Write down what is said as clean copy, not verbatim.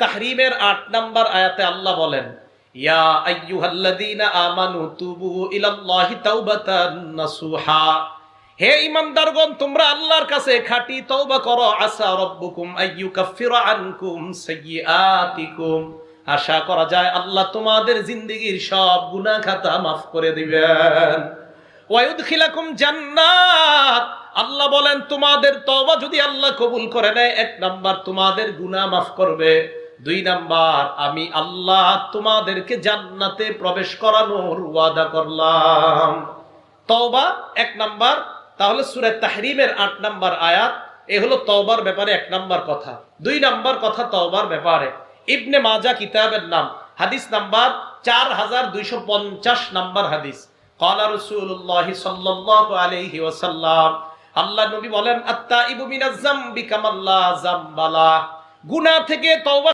তাহরিমের 8 নম্বর আয়াতে আল্লাহ বলেন, ইয়া আইয়ুহাল্লাযীনা আমানু তুবু ইলাল্লাহি তাওবাতান নাসুহা। হে ঈমানদারগণ, তোমরা আল্লাহর কাছে খাঁটি তওবা করো। আসা রাব্বুকুম আইয়ুকাফিরা আনকুম সাইয়্যাতিকুম। আশা করা যায় আল্লাহ তোমাদের জিন্দেগীর সব গুনাহ খাতা মাফ করে দিবেন। ওয়া ইউদখিলাকুম জান্নাত। আল্লাহ বলেন তোমাদের তওবা যদি আল্লাহ কবুল করে নেয়, 1 নাম্বার তোমাদের গুনাহ মাফ করবে, 2 নাম্বার আমি আল্লাহ তোমাদেরকে জান্নাতে প্রবেশ করানোর ওয়াদা করলাম। তওবা 1 নাম্বার। তাহলে সূরা তাহরিমের 8 নাম্বার আয়াত, এ হলো তওবার ব্যাপারে 1 নাম্বার কথা। 2 নাম্বার কথা তওবার ব্যাপারে ইবনে মাজাহ কিতাবের নাম, হাদিস নাম্বার 4250 নাম্বার হাদিস। ক্বালা রাসূলুল্লাহ সাল্লাল্লাহু আলাইহি ওয়াসাল্লাম, আল্লাহ নবী বলেন, আত-তাইবু মিনাজ যামবি কামাল্লা যামবালা। গুনাহ থেকে তওবা